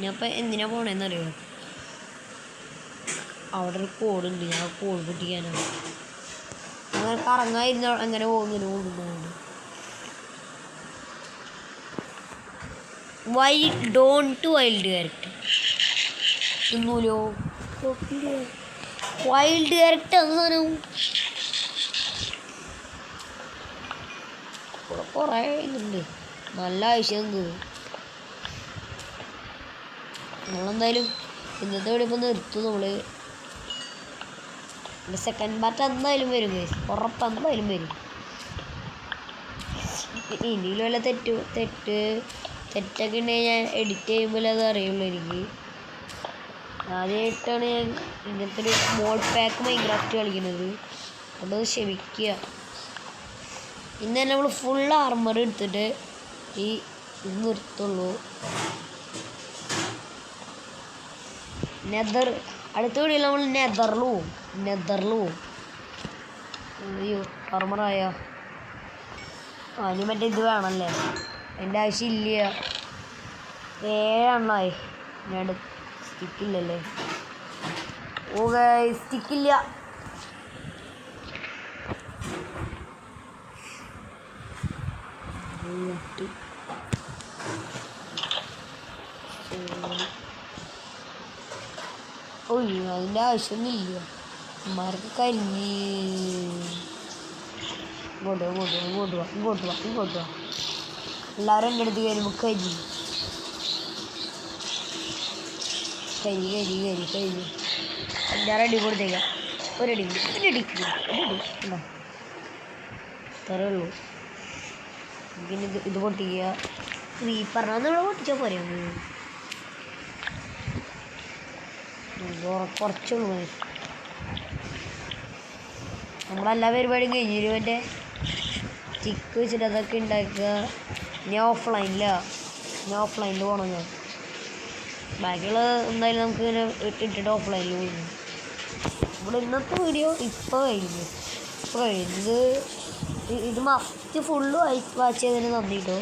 ഞാനിപ്പോൾ എന്തിനാ പോണേന്നറിയോ? അവിടെ ഒരു കോഡുണ്ട്. ഞാൻ കോഡ് പൊട്ടിക്കാനാണ്. അങ്ങനെ കറങ്ങാതിരുന്ന എങ്ങനെ പോകുന്നതുകൊണ്ട് വൈൽഡ് ക്യാരക്ടർ തിന്നൂലോ. വൈൽഡ് ക്യാരക്ടർ എന്ന സാധനവും കുറേ ഇതുണ്ട്. നല്ല ആവശ്യം നമ്മളെന്തായാലും ഇന്നത്തെ വീഡിയോ ഇപ്പം നിർത്തും. സെക്കൻഡ് പാർട്ട് എന്തായാലും വരും. ഉറപ്പെന്തായാലും വരും. ഇനിയും വല്ല തെറ്റൊക്കെ ഉണ്ടെങ്കിൽ ഞാൻ എഡിറ്റ് ചെയ്യുമ്പോൾ അത് അറിയുള്ളൂ. എനിക്ക് ആദ്യമായിട്ടാണ് ഞാൻ ഇങ്ങനത്തെ ഒരു മോഡ് പാക്ക് മൈൻക്രാഫ്റ്റ് കളിക്കുന്നത്. അതൊന്ന് ക്ഷമിക്കുക. ഇന്ന് തന്നെ നമ്മൾ ഫുൾ ആർമർ എടുത്തിട്ട് ഇത് നിർത്തുള്ളൂ. അടുത്ത വീഡിയോയിൽ നമ്മൾ നെതറിലും അയ്യോ ആർമറായ അതിന് മറ്റേ ഇത് വേണമല്ലേ. എൻ്റെ ആവശ്യമില്ല. 7 ഞാൻ സ്റ്റിക്കില്ലല്ലേ. സ്റ്റിക്കില്ല. മൂട്ട് ഒയ്യോ അതിൻ്റെ ആവശ്യമൊന്നുമില്ല അമ്മമാർക്ക് കരിഞ്ഞ് ഇങ്ങോട്ട് വാ എല്ലാവരും എൻ്റെ അടുത്ത് വരുമ്പോൾ കരി എല്ലാവരും അടി കൊടുത്തേക്കാം ഒരടി ഉണ്ടോ ഇത്രേ ഉള്ളൂ പിന്നെ ഇത് പൊട്ടിക്കുക ഈ പറഞ്ഞാൽ ഇവിടെ പൊട്ടിച്ചാൽ പോരെ കുറച്ചുള്ളൂ നമ്മളെല്ലാ പരിപാടിയും കഴിഞ്ഞു മറ്റേ ചിക്ക് വെച്ചിട്ട് അതൊക്കെ ഉണ്ടാക്കുക ഇനി ഓഫ്ലൈനിൽ പോകണം ഞാൻ ബാക്കിയുള്ള എന്തായാലും നമുക്ക് ഇങ്ങനെ ഇട്ടിട്ട് ഓഫ്ലൈനിൽ പോകുന്നു ഇവിടെ ഇന്നത്തെ വീഡിയോ ഇപ്പോൾ കഴിഞ്ഞു ഇത് മസ്റ്റ് ഫുള്ള് വാച്ച് ചെയ്തതിന് നന്ദി കേട്ടോ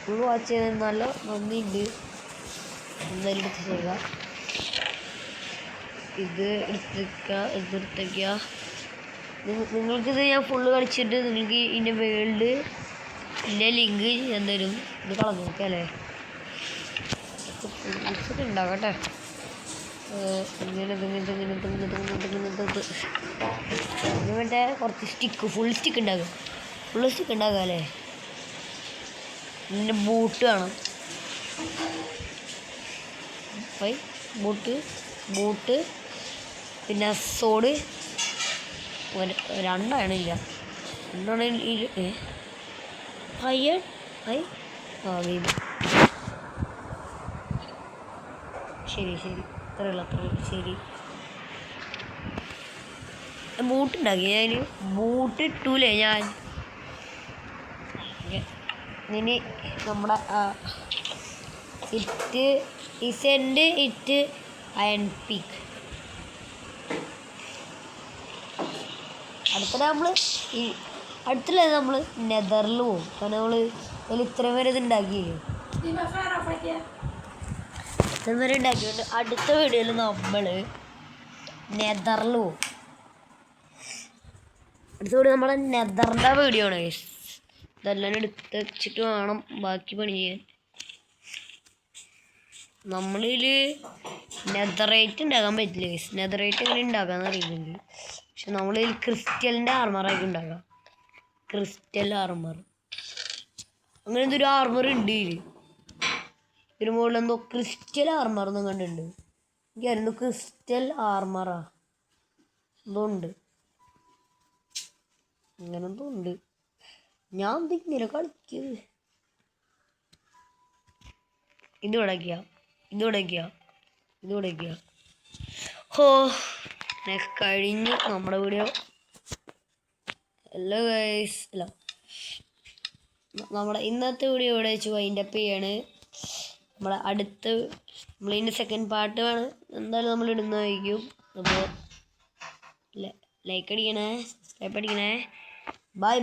ഫുള്ള് വാച്ച് ചെയ്തതിന് നല്ല നന്ദിയുണ്ട് എന്തായാലും എടുത്തേക്കുക ഇത് എടുത്തേക്കുക നിങ്ങൾക്കിത് ഞാൻ ഫുള്ള് കളിച്ചിട്ട് നിങ്ങൾക്ക് ഇതിൻ്റെ വേൾഡ് ഇതിൻ്റെ ലിങ്ക് ഞാൻ തരും ഇത് കളഞ്ഞു നോക്കാം അല്ലേ ഉണ്ടാകട്ടെ മറ്റേ കുറച്ച് ഫുൾ സ്റ്റിക്ക് ഉണ്ടാക്കുക അല്ലേ ഇതിൻ്റെ ബൂട്ട് കാണാം ബൂട്ട് പിന്നെ സോഡ് രണ്ടാണില്ല ശരി അത്രയുള്ളൂ ശരി ബൂട്ടുണ്ടാക്കി ഞാൻ ബൂട്ട് ഇട്ടൂലേ ഞാൻ ഇനി നമ്മുടെ ഇറ്റ് അയൺ പീക്ക് അടുത്തുള്ള നമ്മൾ നെതറിൽ പോകും കാരണം നമ്മൾ ഇത്രയും വരെ ഇത് ഉണ്ടാക്കിയില്ലേ ഇത്രയും വരെ ഉണ്ടാക്കിയിട്ട് അടുത്ത വീഡിയോയിൽ നമ്മൾ നെതറിൽ പോകും അടുത്ത വീഡിയോ നമ്മളെ നെതറിൻ്റെ വീഡിയോ ആണ് ഇതെല്ലാം എടുത്ത് വെച്ചിട്ട് വേണം ബാക്കി പണി ചെയ്യാൻ നമ്മളിൽ നെതറേറ്റ് ഉണ്ടാക്കാൻ പറ്റില്ല നെതറേറ്റ് എങ്ങനെ ഉണ്ടാക്കാമെന്ന് അറിയില്ലെങ്കിൽ പക്ഷെ നമ്മളിൽ ക്രിസ്റ്റലിൻ്റെ ആർമറായിട്ട് ഉണ്ടാക്കാം ക്രിസ്റ്റൽ ആർമർ അങ്ങനെ എന്തൊരു ആർമർ ഉണ്ട് ഇതിന് മുകളിൽ എന്തോ ക്രിസ്റ്റൽ ആർമർ എന്നും കണ്ടിട്ടുണ്ട് എനിക്കറിയുന്നു ക്രിസ്റ്റൽ ആർമറാ എന്തോ ഉണ്ട് അങ്ങനെ എന്തോ ഉണ്ട് ഞാൻ ഇങ്ങനെ കളിക്കുന്നത് ഇത് ഉടയ്ക്കുക ഹോ കഴിഞ്ഞു നമ്മുടെ വീഡിയോ അല്ല ഗൈസ് അല്ല നമ്മുടെ ഇന്നത്തെ വീഡിയോ ഇവിടെ വെച്ച് വൈൻഡപ്പ് ചെയ്യാണ് നമ്മളിതിൻ്റെ സെക്കൻഡ് പാർട്ട് ആണ് എന്തായാലും നമ്മൾ ഇടുന്നതായിരിക്കും അപ്പോൾ ലൈക്ക് അടിക്കണേ സബ്സ്ക്രൈബ് അടിക്കണേ ബൈ